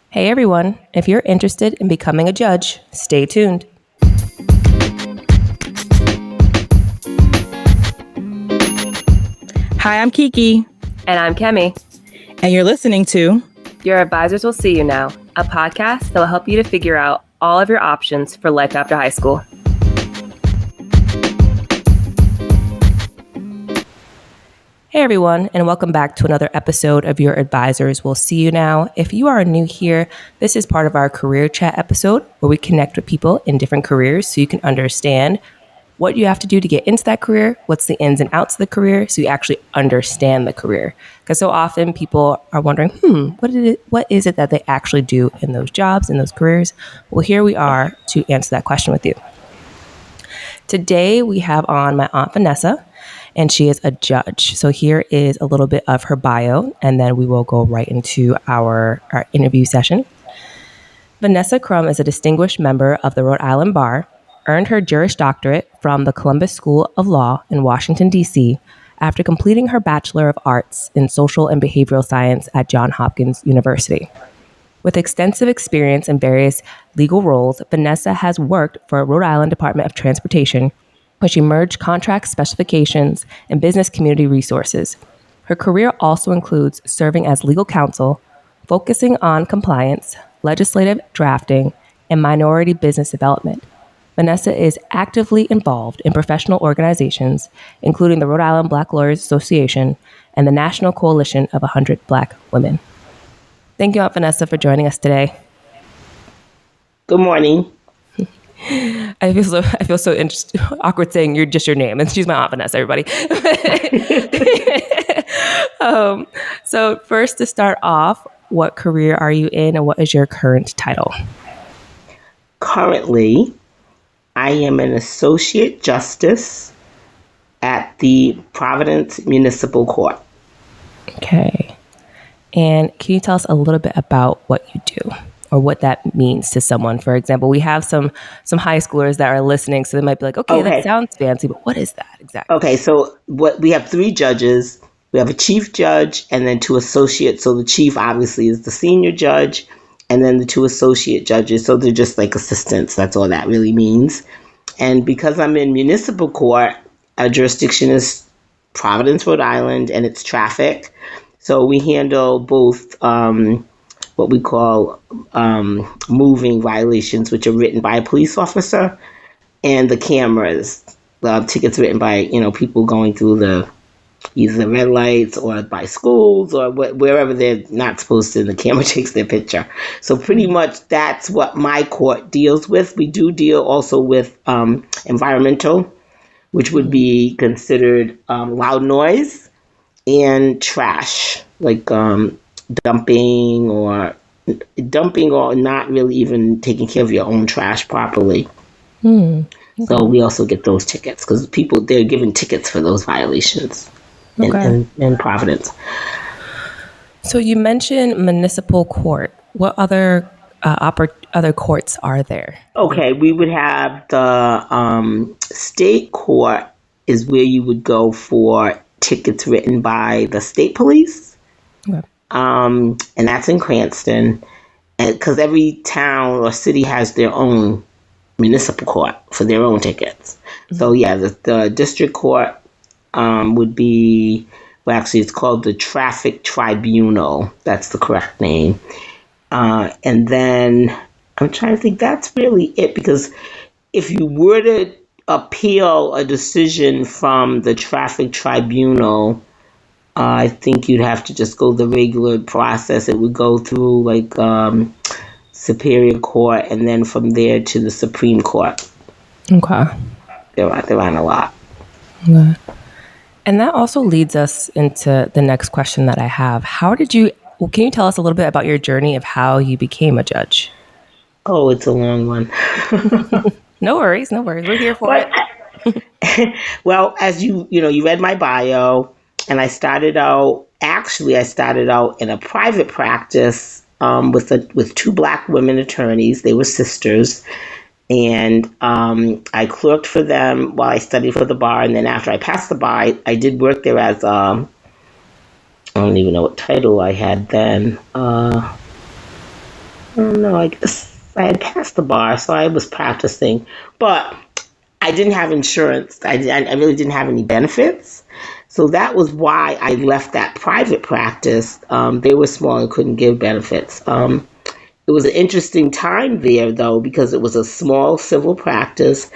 Hey everyone, if you're interested in becoming a judge, stay tuned. Hi, I'm Kiki. And I'm Kemi. And you're listening to Your Advisors Will See You Now, a podcast that will help you to figure out all of your options for life after high school. Hey everyone, and welcome back to another episode of Your Advisors Will See You Now. If you are new here, this is part of our career chat episode where we connect with people in different careers so you can understand what you have to do to get into that career, what's the ins and outs of the career, so you actually understand the career. Because so often people are wondering, what is it that they actually do in those jobs, in those careers? Well, here we are to answer that question with you. Today we have on my Aunt Vanessa, and she is a judge. So here is a little bit of her bio, and then we will go right into our interview session. Vanessa Crum is a distinguished member of the Rhode Island Bar, earned her Juris Doctorate from the Columbus School of Law in Washington, D.C., after completing her Bachelor of Arts in Social and Behavioral Science at Johns Hopkins University. With extensive experience in various legal roles, Vanessa has worked for Rhode Island Department of Transportation, where she merged contract specifications and business community resources. Her career also includes serving as legal counsel, focusing on compliance, legislative drafting, and minority business development. Vanessa is actively involved in professional organizations, including the Rhode Island Black Lawyers Association and the National Coalition of 100 Black Women. Thank you, Aunt Vanessa, for joining us today. Good morning. I feel so awkward saying you're just your name, and she's my Aunt Vanessa, everybody. So first, to start off, what career are you in, and what is your current title? Currently, I am an associate justice at the Providence Municipal Court. Okay. And can you tell us a little bit about what you do or what that means to someone? For example, we have some high schoolers that are listening, so they might be like, okay, that sounds fancy, but what is that exactly? Okay, so we have 3 judges. We have a chief judge and then 2 associates. So the chief obviously is the senior judge, and then the 2 associate judges. So they're just like assistants. That's all that really means. And because I'm in municipal court, our jurisdiction is Providence, Rhode Island, and it's traffic. So we handle both what we call moving violations, which are written by a police officer, and the cameras, tickets written by people going through either the red lights or by schools or wherever they're not supposed to, and the camera takes their picture. So pretty much that's what my court deals with. We do deal also with environmental, which would be considered loud noise, and trash, like dumping or not really even taking care of your own trash properly. Okay. So we also get those tickets because they're given tickets for those violations in Providence. So you mentioned municipal court. What other courts are there? Okay, we would have the state court is where you would go for tickets written by the state police. Okay. And that's in Cranston. And because every town or city has their own municipal court for their own tickets. Mm-hmm. So yeah, the district court would be, well, actually it's called the Traffic Tribunal. That's the correct name. And then I'm trying to think, that's really it, because if you were to appeal a decision from the Traffic Tribunal, I think you'd have to just go the regular process. It would go through like Superior Court and then from there to the Supreme Court. Okay. There aren't a lot. Okay. And that also leads us into the next question that I have. Can you tell us a little bit about your journey of how you became a judge? Oh, it's a long one. No worries. We're here for it. Well, as you read my bio, and I started out in a private practice with 2 Black women attorneys. They were sisters. And I clerked for them while I studied for the bar. And then after I passed the bar, I did work there as, I don't even know what title I had then. don't know. I guess I had passed the bar, so I was practicing, but I didn't have insurance. I really didn't have any benefits. So that was why I left that private practice. They were small and couldn't give benefits. It was an interesting time there, though, because it was a small civil practice.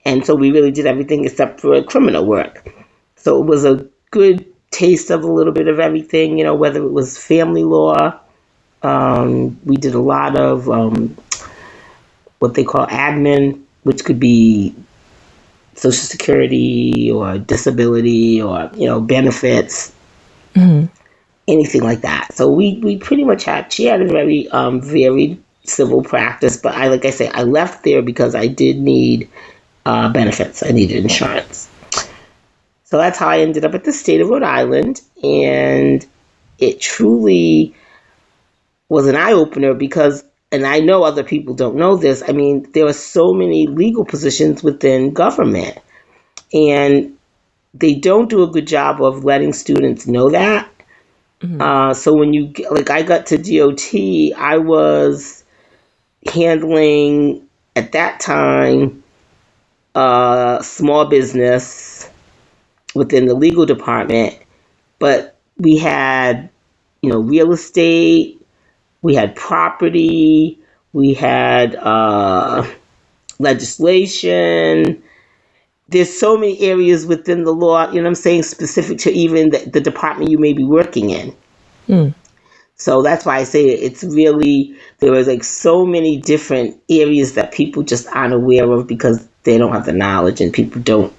And so we really did everything except for criminal work. So it was a good taste of a little bit of everything, whether it was family law. We did a lot of what they call admin, which could be Social Security or disability or benefits, anything like that. So we pretty much she had a very varied civil practice. But like I say, I left there because I did need benefits. I needed insurance. So that's how I ended up at the state of Rhode Island, and it truly was an eye opener because. And I know other people don't know this. I mean, there are so many legal positions within government. And they don't do a good job of letting students know that. So when I got to DOT, I was handling at that time small business within the legal department, but we had real estate, we had property, we had legislation. There's so many areas within the law, what I'm saying, specific to even the department you may be working in. So that's why I say it's really, there was so many different areas that people just aren't aware of because they don't have the knowledge and people don't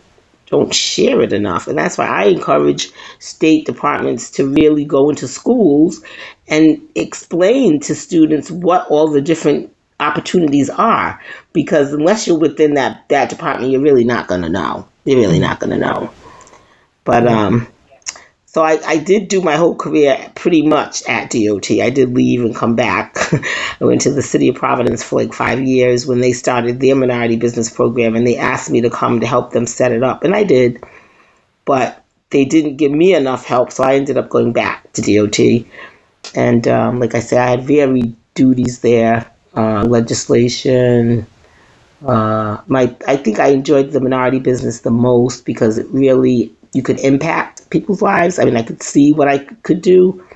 share it enough. And that's why I encourage state departments to really go into schools and explain to students what all the different opportunities are, because unless you're within that department, you're really not going to know. You're really not going to know. But so I did do my whole career pretty much at DOT. I did leave and come back. I went to the city of Providence for 5 years when they started their minority business program, and they asked me to come to help them set it up, and I did. But they didn't give me enough help, so I ended up going back to DOT. And like I said, I had varied duties there. Legislation. I think I enjoyed the minority business the most because it really, you could impact people's lives. I mean, I could see what I could do.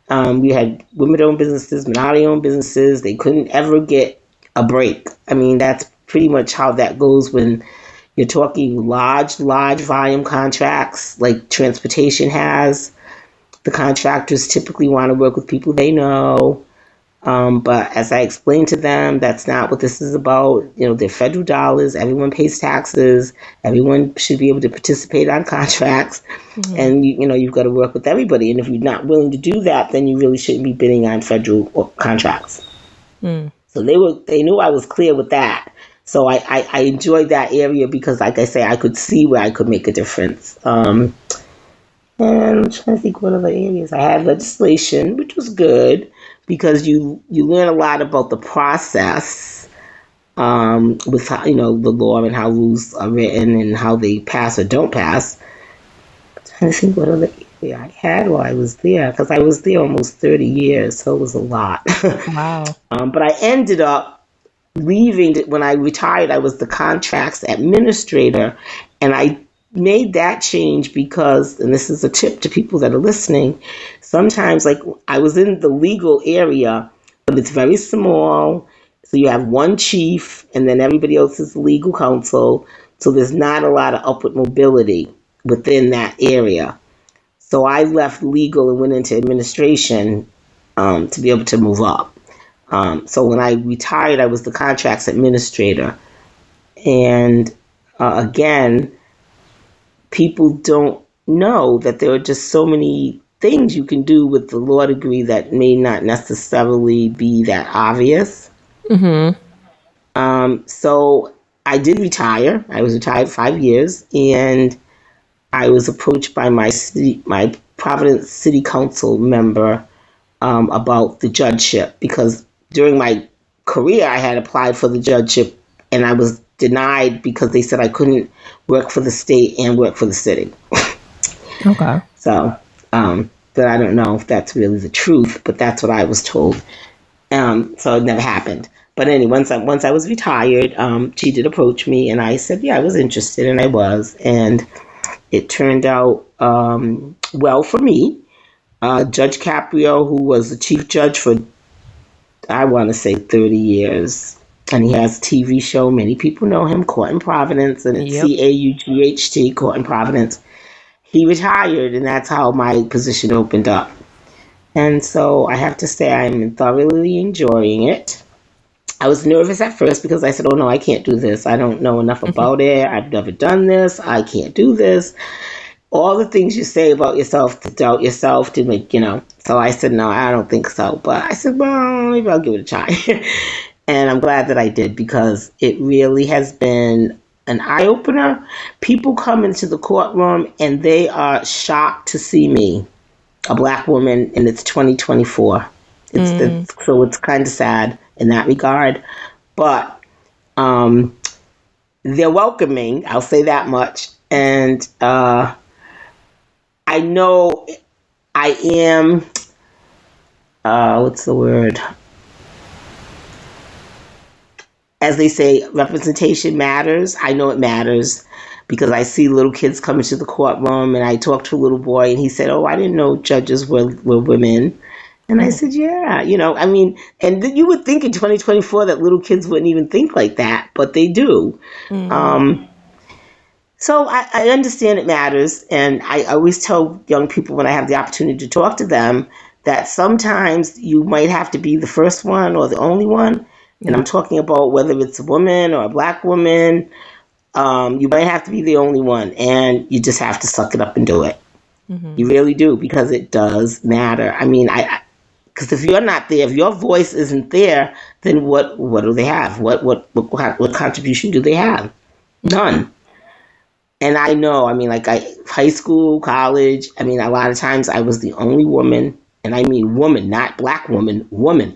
We had women-owned businesses, minority-owned businesses. They couldn't ever get a break. I mean, that's pretty much how that goes when you're talking large volume contracts like transportation has. The contractors typically want to work with people they know. But as I explained to them, that's not what this is about. They're federal dollars. Everyone pays taxes. Everyone should be able to participate on contracts. And, you've got to work with everybody. And if you're not willing to do that, then you really shouldn't be bidding on federal contracts. So they knew I was clear with that. So I enjoyed that area because, like I say, I could see where I could make a difference. And I'm trying to think what other areas. I had legislation, which was good because you learn a lot about the process with how, the law and how rules are written and how they pass or don't pass. I'm trying to think what other area I had while I was there, because I was there almost 30 years, so it was a lot. Wow. But I ended up leaving. When I retired, I was the contracts administrator, and I made that change because, and this is a tip to people that are listening, sometimes I was in the legal area, but it's very small. So you have one chief and then everybody else is legal counsel. So there's not a lot of upward mobility within that area. So I left legal and went into administration to be able to move up. So when I retired, I was the contracts administrator. And again, people don't know that there are just so many things you can do with the law degree that may not necessarily be that obvious. So I did retire. I was retired 5 years, and I was approached by my Providence City Council member about the judgeship, because during my career I had applied for the judgeship and I was denied because they said I couldn't work for the state and work for the city. So, but I don't know if that's really the truth, but that's what I was told. So it never happened. But anyway, once I was retired, she did approach me, and I said, yeah, I was interested, and I was, and it turned out well for me. Judge Caprio, who was the chief judge for, I want to say, 30 years, and he has a TV show. Many people know him, Court in Providence, and it's Yep. CAUGHT, Court in Providence. He retired, and that's how my position opened up. And so I have to say I'm thoroughly enjoying it. I was nervous at first because I said, oh no, I can't do this. I don't know enough about it. I've never done this. I can't do this. All the things you say about yourself to doubt yourself to make, So I said, no, I don't think so. But I said, well, maybe I'll give it a try. And I'm glad that I did because it really has been an eye opener. People come into the courtroom and they are shocked to see me, a black woman, and it's 2024. So it's kind of sad in that regard. But they're welcoming, I'll say that much. And I know I am, what's the word? As they say, representation matters. I know it matters because I see little kids coming to the courtroom, and I talked to a little boy, and he said, oh, I didn't know judges were women. And I said, yeah, and you would think in 2024 that little kids wouldn't even think like that, but they do. So I understand it matters, and I always tell young people when I have the opportunity to talk to them that sometimes you might have to be the first one or the only one. And I'm talking about whether it's a woman or a black woman, you might have to be the only one, and you just have to suck it up and do it. You really do, because it does matter. I mean, because if you're not there, if your voice isn't there, then what do they have? What contribution do they have? None. And I know, like high school, college, a lot of times I was the only woman, and I mean woman, not black woman, woman.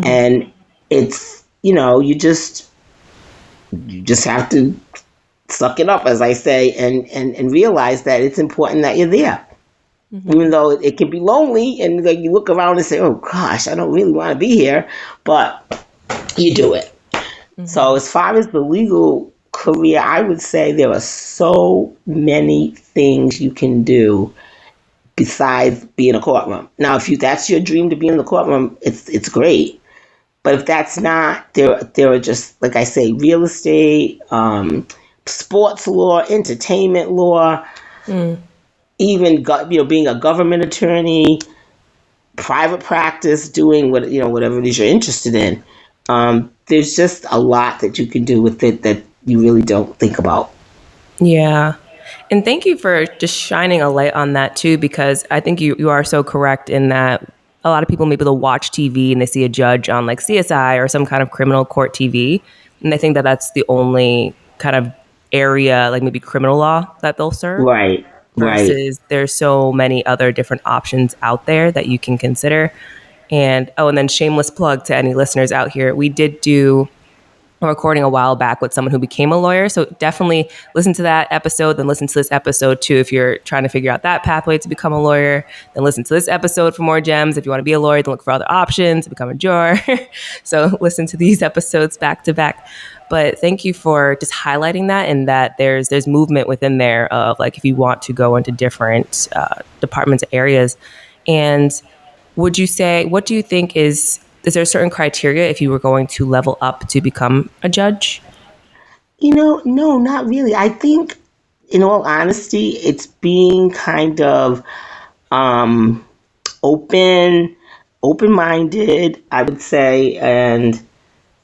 And it's, you just have to suck it up, as I say, and realize that it's important that you're there. Even though it can be lonely, and like you look around and say, oh gosh, I don't really want to be here, but you do it. So as far as the legal career, I would say there are so many things you can do besides being a courtroom. Now, if that's your dream to be in the courtroom, it's great. But if that's not, there are just, like I say, real estate, sports law, entertainment law, even being a government attorney, private practice, doing whatever it is you're interested in. There's just a lot that you can do with it that you really don't think about. Yeah. And thank you for just shining a light on that too, because I think you are so correct in that a lot of people maybe they'll watch TV and they see a judge on like CSI or some kind of criminal court TV, and they think that that's the only kind of area, like maybe criminal law, that they'll serve. Right. Versus there's so many other different options out there that you can consider. And then shameless plug to any listeners out here, we did do a recording a while back with someone who became a lawyer. So definitely listen to that episode, then listen to this episode too. If you're trying to figure out that pathway to become a lawyer, then listen to this episode for more gems. If you want to be a lawyer, then look for other options to become a juror. So listen to these episodes back to back. But thank you for just highlighting that, and that there's movement within there of like if you want to go into different departments, areas. And would you say, what do you think is there a certain criteria if you were going to level up to become a judge? No, not really. I think, in all honesty, it's being kind of open-minded, I would say, and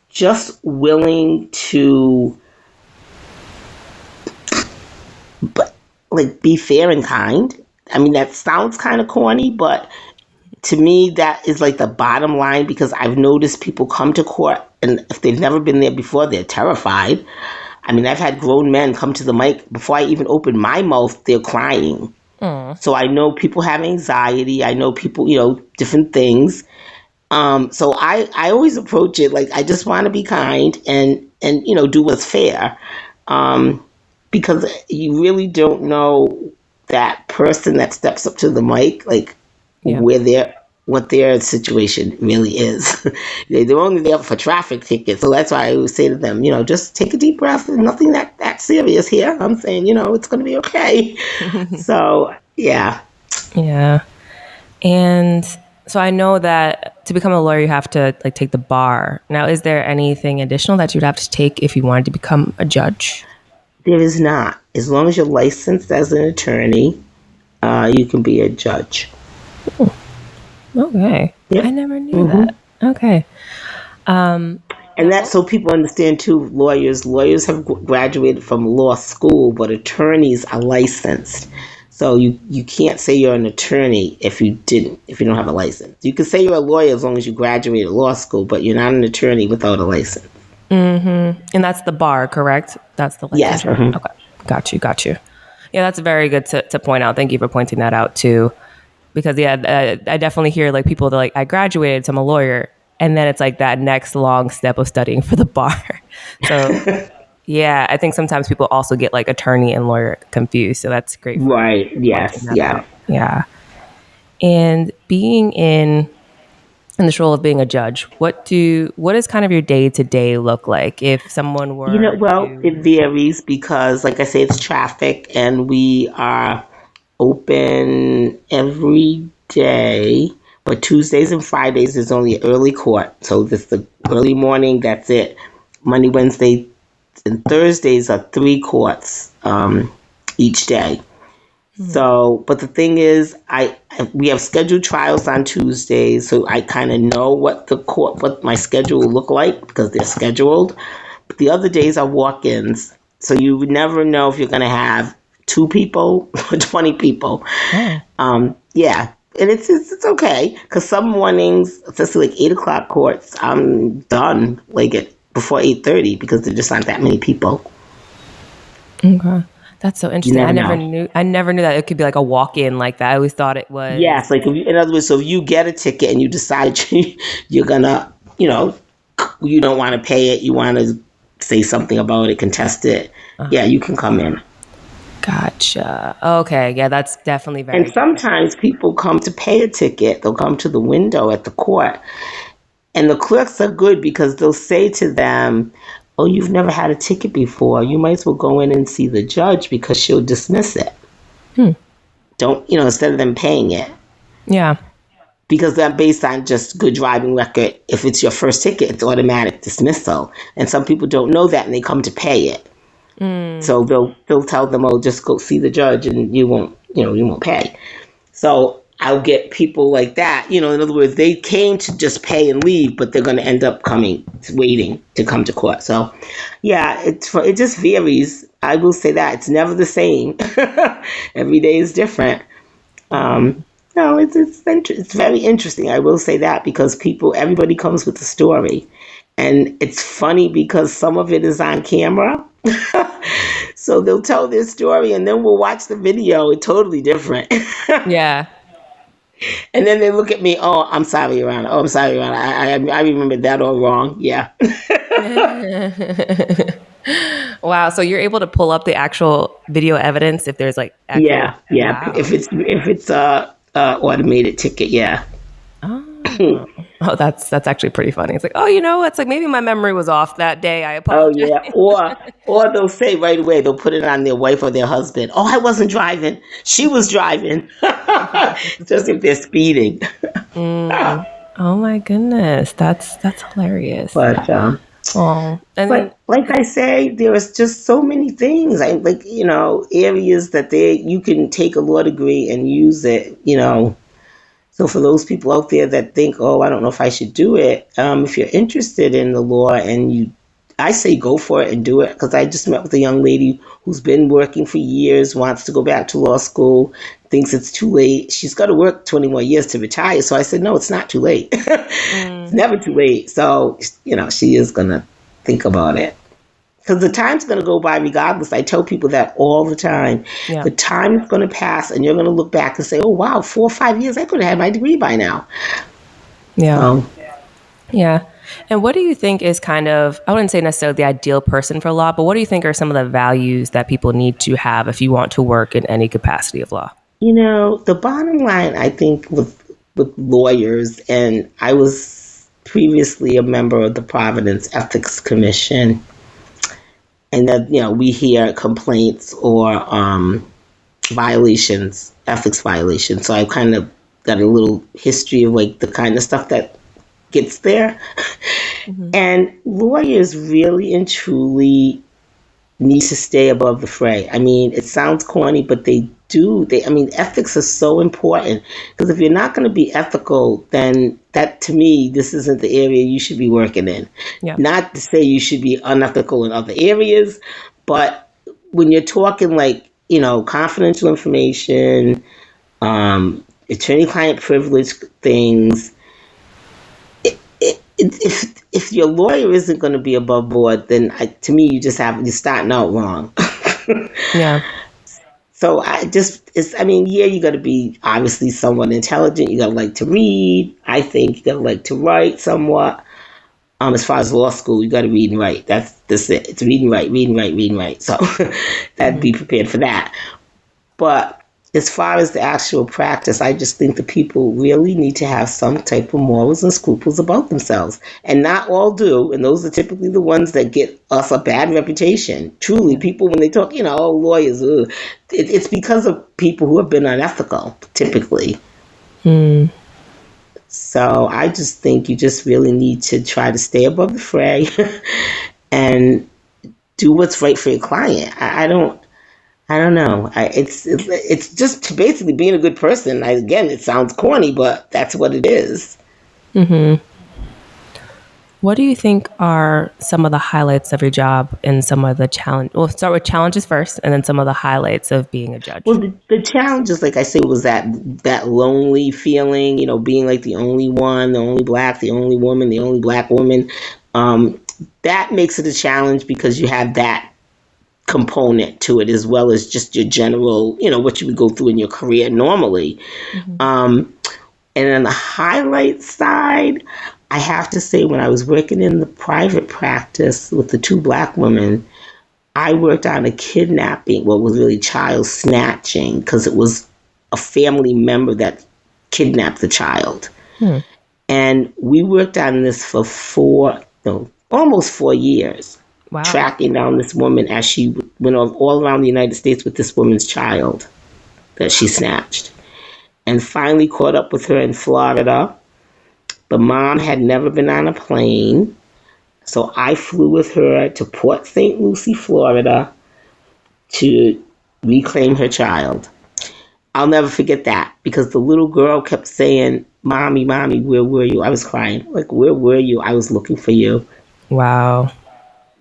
just willing to, be fair and kind. That sounds kind of corny, but to me, that is like the bottom line, because I've noticed people come to court, and if they've never been there before, they're terrified. I've had grown men come to the mic before I even open my mouth, they're crying. So I know people have anxiety. I know people, different things. So I always approach it like I just want to be kind and do what's fair. Because you really don't know that person that steps up to the mic, like where what their situation really is. They're only there for traffic tickets. So that's why I always say to them, just take a deep breath. There's nothing that serious here. I'm saying, it's going to be okay. So, yeah. Yeah. And so I know that to become a lawyer, you have to like take the bar. Now, is there anything additional that you'd have to take if you wanted to become a judge? There is not. As long as you're licensed as an attorney, you can be a judge. Okay. Yep. I never knew that. Okay. And that's so people understand too. Lawyers have graduated from law school, but attorneys are licensed. So you can't say you're an attorney if you don't have a license. You can say you're a lawyer as long as you graduated law school, but you're not an attorney without a license. Mm-hmm. And that's the bar, correct? That's the licensure. Yes. Mm-hmm. Okay. Got you. Yeah, that's very good to point out. Thank you for pointing that out too. Because I definitely hear like people that like, I graduated, so I'm a lawyer. And then it's like that next long step of studying for the bar. So yeah, I think sometimes people also get like attorney and lawyer confused. So that's great. Right. Yes. Yeah. Out. Yeah. And being in this role of being a judge, what does kind of your day to day look like if someone were it varies because like I say, it's traffic and we are open every day, but Tuesdays and Fridays is only early court. So this the early morning, that's it. Monday, Wednesday, and Thursdays are 3 courts each day. So, but the thing is, we have scheduled trials on Tuesdays, so I kind of know what my schedule will look like because they're scheduled. But the other days are walk-ins, so you would never know if you're going to have 2 people or 20 people. Yeah, and it's okay because some mornings, especially like 8 o'clock courts, I'm done like before 8:30 because there just aren't that many people. Okay. That's so interesting. I never know. knew that it could be like a walk-in like that. I always thought it was. Yes, like in other words, so if you get a ticket and you decide you're gonna, you don't want to pay it, you want to say something about it, contest it, yeah, you can come in. Gotcha. Okay, yeah, that's definitely very. And sometimes people come to pay a ticket. They'll come to the window at the court, and the clerks are good because they'll say to them, "Oh, you've never had a ticket before. You might as well go in and see the judge because she'll dismiss it." Don't, instead of them paying it. Yeah. Because they're based on just good driving record. If it's your first ticket, it's automatic dismissal. And some people don't know that and they come to pay it. So they'll tell them, "Oh, just go see the judge and you won't pay." So I'll get people like that. In other words, they came to just pay and leave, but they're going to end up waiting to come to court. So, yeah, it just varies. I will say that it's never the same. Every day is different. No, it's very interesting. I will say that because everybody comes with a story, and it's funny because some of it is on camera. So they'll tell their story, and then we'll watch the video. It's totally different. Yeah. And then they look at me. "Oh, I'm sorry, Your Honor. Oh, I'm sorry, Your Honor. I remembered that all wrong." Yeah. Wow. So you're able to pull up the actual video evidence if there's like actual. Yeah. Wow. If it's automated ticket, yeah. Oh, that's actually pretty funny. It's like, it's like maybe my memory was off that day. I Oh apologize. yeah, or they'll say right away, they'll put it on their wife or their husband. "Oh, I wasn't driving. She was driving." Just if they're speeding. Oh my goodness, that's hilarious. But Oh, and then like I say, there is just so many things. Areas that you can take a law degree and use it. So for those people out there that think, "Oh, I don't know if I should do it," if you're interested in the law I say go for it and do it because I just met with a young lady who's been working for years, wants to go back to law school, thinks it's too late. She's got to work 20 more years to retire. So I said, no, it's not too late. It's never too late. So, she is going to think about it. Because the time's going to go by regardless. I tell people that all the time. Yeah. The time is going to pass and you're going to look back and say, "Oh, wow, 4 or 5 years, I could have had my degree by now." Yeah. Yeah. And what do you think is kind of, I wouldn't say necessarily the ideal person for law, but what do you think are some of the values that people need to have if you want to work in any capacity of law? The bottom line, I think, with with lawyers, and I was previously a member of the Providence Ethics Commission, and that we hear complaints or violations, ethics violations. So I kind of got a little history of like the kind of stuff that gets there. Mm-hmm. And lawyers really and truly need to stay above the fray. I mean, it sounds corny, but they do. Ethics is so important, because if you're not going to be ethical, then that, to me, this isn't the area you should be working in. Yeah. Not to say you should be unethical in other areas, but when you're talking like, confidential information, attorney-client privilege things, if your lawyer isn't going to be above board, then to me, you're starting out wrong. Yeah. So you got to be obviously somewhat intelligent. You got to like to read. I think you got to like to write somewhat. As far as law school, you got to read and write. That's it. It's read and write, read and write, read and write. So that'd be prepared for that. But as far as the actual practice, I just think the people really need to have some type of morals and scruples about themselves. And not all do. And those are typically the ones that get us a bad reputation. Truly, people, when they talk, lawyers, it's because of people who have been unethical, typically. Mm. So I just think you just really need to try to stay above the fray and do what's right for your client. I don't know. It's just basically being a good person. Again, it sounds corny, but that's what it is. Mm-hmm. What do you think are some of the highlights of your job and some of the challenge? We'll start with challenges first, and then some of the highlights of being a judge. Well, the challenges, like I say, was that lonely feeling, being like the only one, the only black, the only woman, the only black woman. That makes it a challenge because you have that component to it, as well as just your general, what you would go through in your career normally. And on the highlight side, I have to say, when I was working in the private practice with the two black women, I worked on a kidnapping, what was really child snatching, because it was a family member that kidnapped the child. And we worked on this for almost 4 years. Wow. Tracking down this woman as she went all around the United States with this woman's child that she snatched. And finally caught up with her in Florida. The mom had never been on a plane, so I flew with her to Port St. Lucie, Florida, to reclaim her child. I'll never forget that, because the little girl kept saying, "Mommy, Mommy, where were you?" I was crying. Like, "Where were you? I was looking for you." Wow.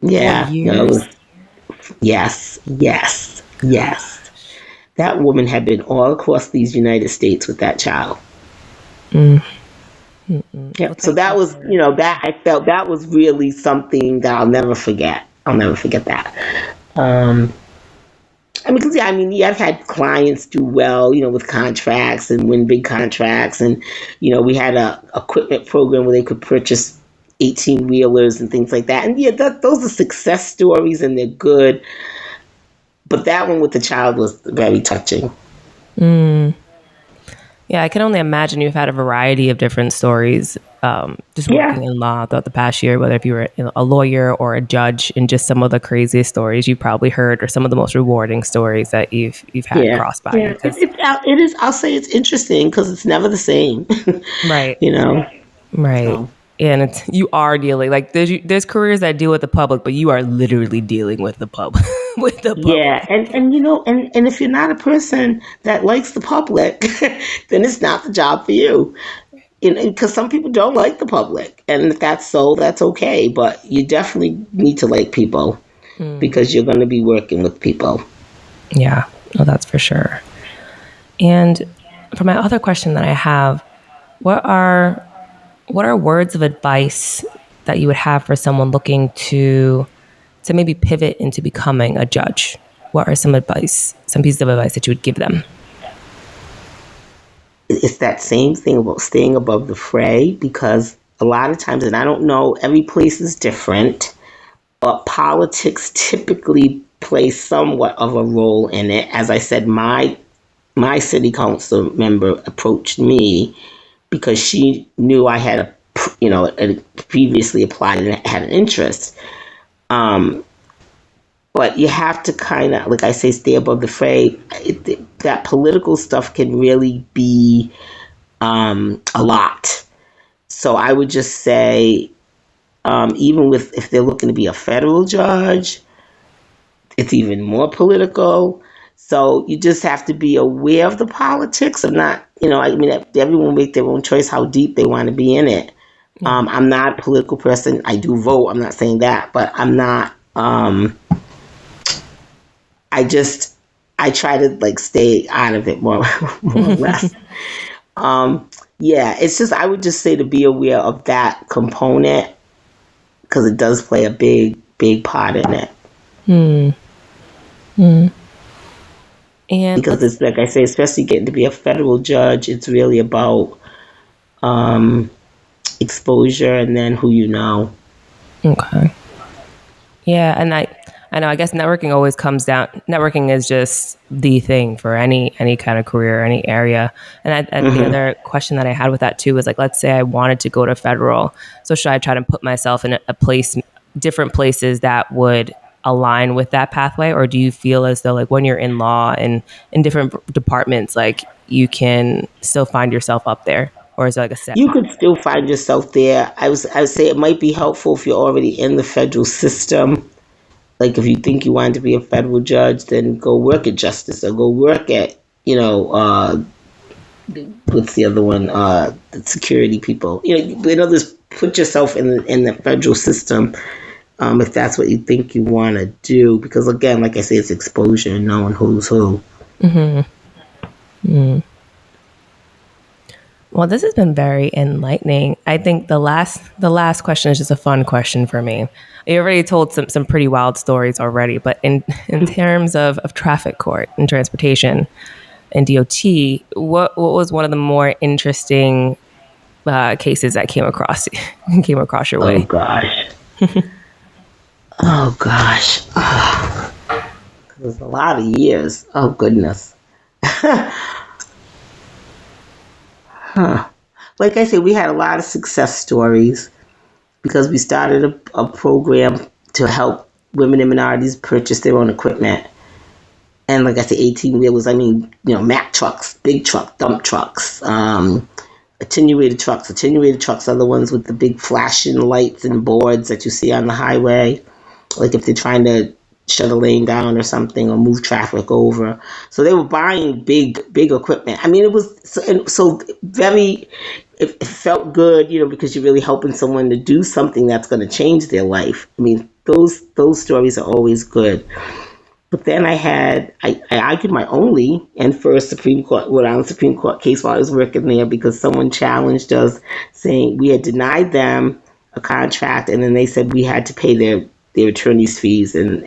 Yeah. 4 years? Yes. That woman had been all across these United States with that child. Yeah. So that was, that I felt that was really something that I'll never forget. I'll never forget that. I've had clients do well, with contracts and win big contracts. And, we had a equipment program where they could purchase 18 wheelers and things like that. And those are success stories and they're good. But that one with the child was very touching. Yeah, I can only imagine you've had a variety of different stories just working in law throughout the past year, whether if you were a lawyer or a judge, and just some of the craziest stories you've probably heard, or some of the most rewarding stories that you've had cross by you. It is. I'll say it's interesting because it's never the same. Right. Right. So. And you are dealing, like, there's careers that deal with the public, but you are literally dealing with the public. Yeah, and if you're not a person that likes the public, then it's not the job for you. Because some people don't like the public, and if that's so, that's okay. But you definitely need to like people because you're going to be working with people. Yeah, no, that's for sure. And for my other question that I have, what are words of advice that you would have for someone looking to maybe pivot into becoming a judge? What are some pieces of advice that you would give them? It's that same thing about staying above the fray, because a lot of times, and I don't know, every place is different, but politics typically play somewhat of a role in it. As I said, my city council member approached me because she knew I had previously applied and had an interest. But you have to kind of, like I say, stay above the fray. That political stuff can really be a lot. So I would just say, even if they're looking to be a federal judge, it's even more political. So you just have to be aware of the politics of not, I mean, everyone make their own choice how deep they want to be in it. Yeah. I'm not a political person. I do vote. I'm not saying that, but I'm not. I try to like stay out of it more, more or less. Yeah, it's just I would just say to be aware of that component because it does play a big part in it. And Because it's like I say, especially getting to be a federal judge, it's really about exposure and then who you know. okay. Yeah, and I know I guess networking always comes down. Networking is just the thing for any kind of career, any area. And the other question that I had with that too was like, let's say I wanted to go to federal, so should I try to put myself in a place, different places that would align with that pathway, or do you feel as though like when you're in law and in different departments, like you can still find yourself up there, or is it like a set You path? could still find yourself there. I would say it might be helpful if you're already in the federal system. Like if you think you want to be a federal judge, then go work at justice or go work at what's the other one? The security people. Just put yourself in the federal system if that's what you think you want to do. Because again, like I say, it's exposure and knowing who's who. Well, this has been very enlightening. I think the last question is just a fun question for me. You already told some pretty wild stories already, but in terms of traffic court and transportation and DOT, what was one of the more interesting cases that came across your Oh way? gosh. Oh gosh. It was a lot of years. Oh goodness. Like I said, we had a lot of success stories because we started a program to help women and minorities purchase their own equipment. And like I said, 18 wheelers, I mean, Mack trucks, big truck, dump trucks, attenuated trucks. Attenuated trucks are the ones with the big flashing lights and boards that you see on the highway. Like if they're trying to shut a lane down or something or move traffic over. So they were buying big equipment. I mean, it was so very, it felt good, because you're really helping someone to do something that's going to change their life. I mean, those stories are always good. But then I argued my only and first Rhode Island Supreme Court case while I was working there because someone challenged us saying we had denied them a contract and then they said we had to pay their attorney's fees and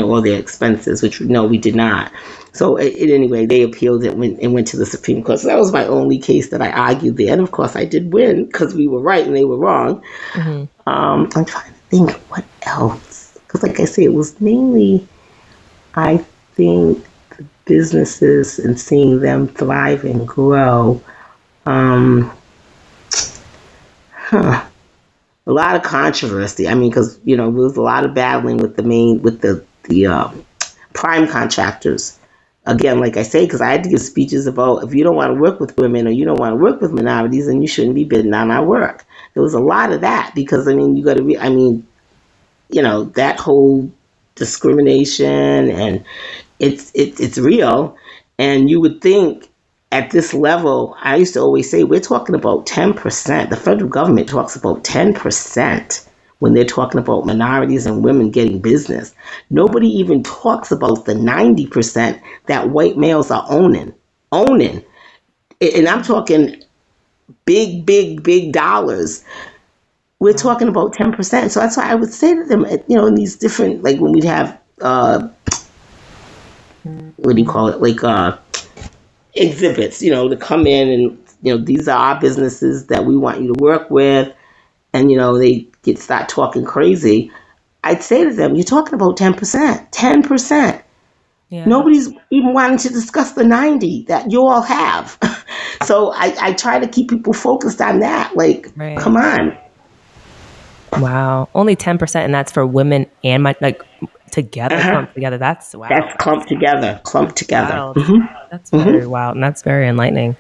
all their expenses, which no, we did not. So anyway, they appealed it and went to the Supreme Court. So that was my only case that I argued there. And of course I did win because we were right and they were wrong. I'm trying to think what else. Because like I say, it was mainly I think the businesses and seeing them thrive and grow. Um, a lot of controversy. I mean, because there was a lot of battling with the prime contractors. Again, like I say, because I had to give speeches about if you don't want to work with women or you don't want to work with minorities, then you shouldn't be bidding on our work. There was a lot of that because I mean, you got to. I mean, that whole discrimination and it's real. And you would think at this level, I used to always say, we're talking about 10%. The federal government talks about 10% when they're talking about minorities and women getting business. Nobody even talks about the 90% that white males are owning. And I'm talking big dollars. We're talking about 10%. So that's why I would say to them, in these different, like when we'd have, what do you call it? Like, exhibits, to come in and, these are our businesses that we want you to work with. And, they start talking crazy. I'd say to them, you're talking about 10%, 10%. Yeah. Nobody's even wanting to discuss the 90 that you all have. So I try to keep people focused on that. Like, Right. come on. Wow. Only 10%, and that's for women and together, clumped together. That's wow. That's clumped together. Wild. That's very wild, and that's very enlightening.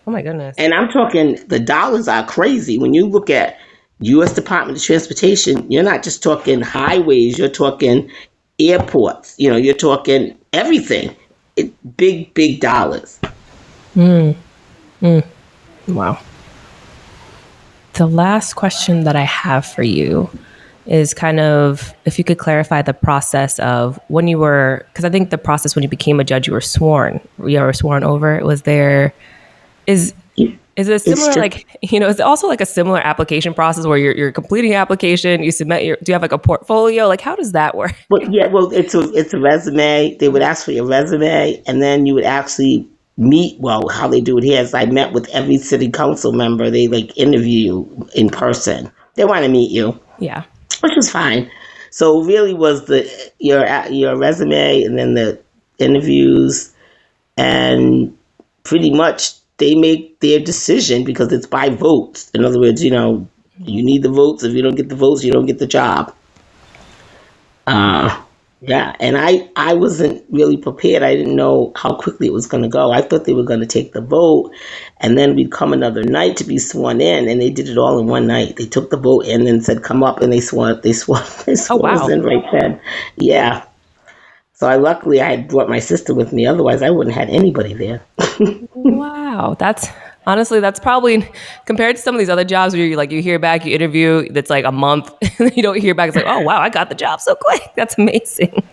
Oh my goodness. And I'm talking, the dollars are crazy. When you look at U.S. Department of Transportation, you're not just talking highways, you're talking airports, you're talking everything. Big dollars. Wow. The last question that I have for you is kind of if you could clarify the process of when you were, because I think the process when you became a judge, you were sworn over. Was there, is it similar, is it also like a similar application process where you're completing an application, you submit do you have like a portfolio? Like, how does that work? Well, it's a resume. They would ask for your resume, and then you would actually meet. Well, how they do it here is I met with every city council member. They interview you in person. They want to meet you. Yeah. Which was fine. So really was your resume and then the interviews, and pretty much they make their decision because it's by votes. In other words, you need the votes. If you don't get the votes, you don't get the job. Yeah, and I wasn't really prepared. I didn't know how quickly it was going to go. I thought they were going to take the vote, and then we'd come another night to be sworn in, and they did it all in one night. They took the vote and then said, "Come up," and they swore us in right then. Yeah. So luckily I had brought my sister with me. Otherwise, I wouldn't have had anybody there. Wow, that's probably, compared to some of these other jobs where you hear back, you interview, that's like a month, and you don't hear back. It's like, oh wow, I got the job so quick. That's amazing.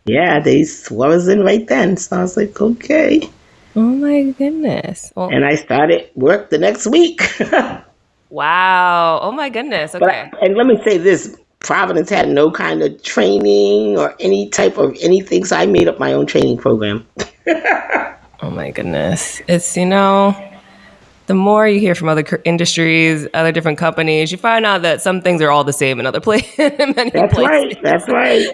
Yeah, they swore us in right then. So I was like, okay. Oh my goodness. Well, and I started work the next week. Wow. Oh my goodness. Okay. And let me say this. Providence had no kind of training or any type of anything, so I made up my own training program. Oh my goodness. It's, the more you hear from other industries, other different companies, you find out that some things are all the same in other places. That's right.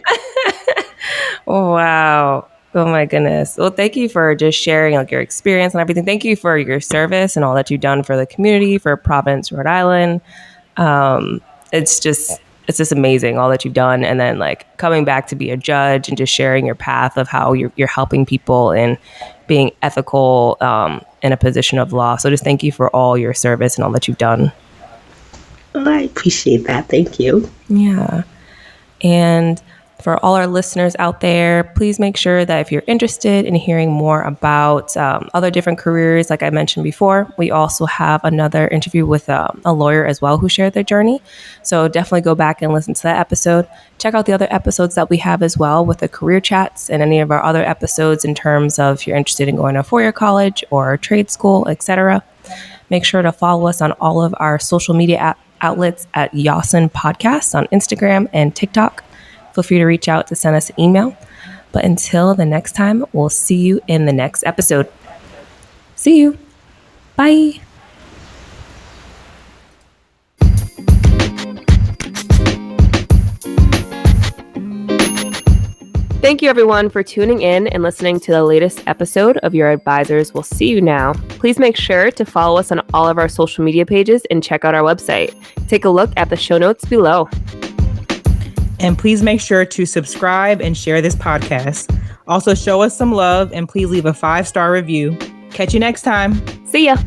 Oh, wow. Oh my goodness. Well, thank you for just sharing your experience and everything. Thank you for your service and all that you've done for the community, for Providence, Rhode Island. It's just amazing all that you've done, and then coming back to be a judge and just sharing your path of how you're helping people and being ethical in a position of law. So just thank you for all your service and all that you've done. Well, I appreciate that. Thank you. Yeah. And for all our listeners out there, please make sure that if you're interested in hearing more about other different careers, like I mentioned before, we also have another interview with a lawyer as well who shared their journey. So definitely go back and listen to that episode. Check out the other episodes that we have as well with the career chats and any of our other episodes in terms of if you're interested in going to a four-year college or trade school, etc. Make sure to follow us on all of our social media outlets at Yasin Podcasts on Instagram and TikTok. Feel free to reach out to send us an email. But until the next time, we'll see you in the next episode. See you. Bye. Thank you, everyone, for tuning in and listening to the latest episode of Your Advisors Will See You Now. Please make sure to follow us on all of our social media pages and check out our website. Take a look at the show notes below. And please make sure to subscribe and share this podcast. Also, show us some love and please leave a 5-star review. Catch you next time. See ya.